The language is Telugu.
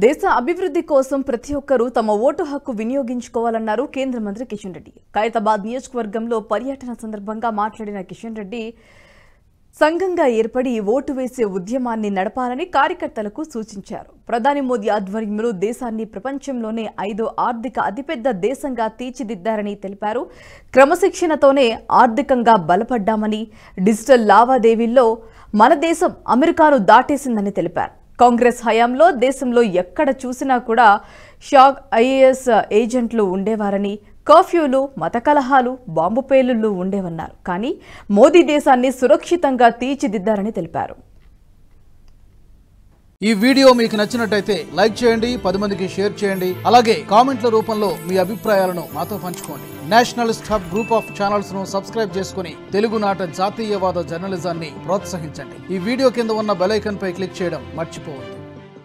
దేశ అభివృద్ధి కోసం ప్రతి ఒక్కరూ తమ ఓటు హక్కు వినియోగించుకోవాలన్నారు కేంద్ర మంత్రి కిషన్ రెడ్డి. ఖైరతాబాద్ నియోజకవర్గంలో పర్యటన సందర్భంగా మాట్లాడిన కిషన్ రెడ్డి సంఘంగా ఏర్పడి ఓటు వేసే ఉద్యమాన్ని నడపాలని కార్యకర్తలకు సూచించారు. ప్రధాని మోదీ ఆధ్వర్యంలో దేశాన్ని ప్రపంచంలోనే 5వ ఆర్థిక అతిపెద్ద దేశంగా తీర్చిదిద్దారని తెలిపారు. క్రమశిక్షణతోనే ఆర్థికంగా బలపడ్డామని, డిజిటల్ లావాదేవీల్లో మన దేశం అమెరికాను దాటేసిందని తెలిపారు. కాంగ్రెస్ హయాంలో దేశంలో ఎక్కడ చూసినా కూడా షాక్ ఐఏఎస్ ఏజెంట్లు ఉండేవారని, కర్ఫ్యూలు, మత కలహాలు, బాంబు పేలుళ్లు ఉండేవన్నారు. కానీ మోదీ దేశాన్ని సురక్షితంగా తీర్చిదిద్దారని తెలిపారు. ఈ వీడియో మీకు నచ్చినట్టయితే లైక్ చేయండి, 10 మందికి షేర్ చేయండి. అలాగే కామెంట్ల రూపంలో మీ అభిప్రాయాలను మాతో పంచుకోండి. Nationalist hub group of channels ను సబ్స్క్రైబ్ చేసుకుని తెలుగునాట జాతీయవాద జర్నలిజాన్ని ప్రోత్సహించండి. ఈ వీడియో కింద ఉన్న బెల్ ఐకాన్ పై క్లిక్ చేయడం మర్చిపోవద్దు.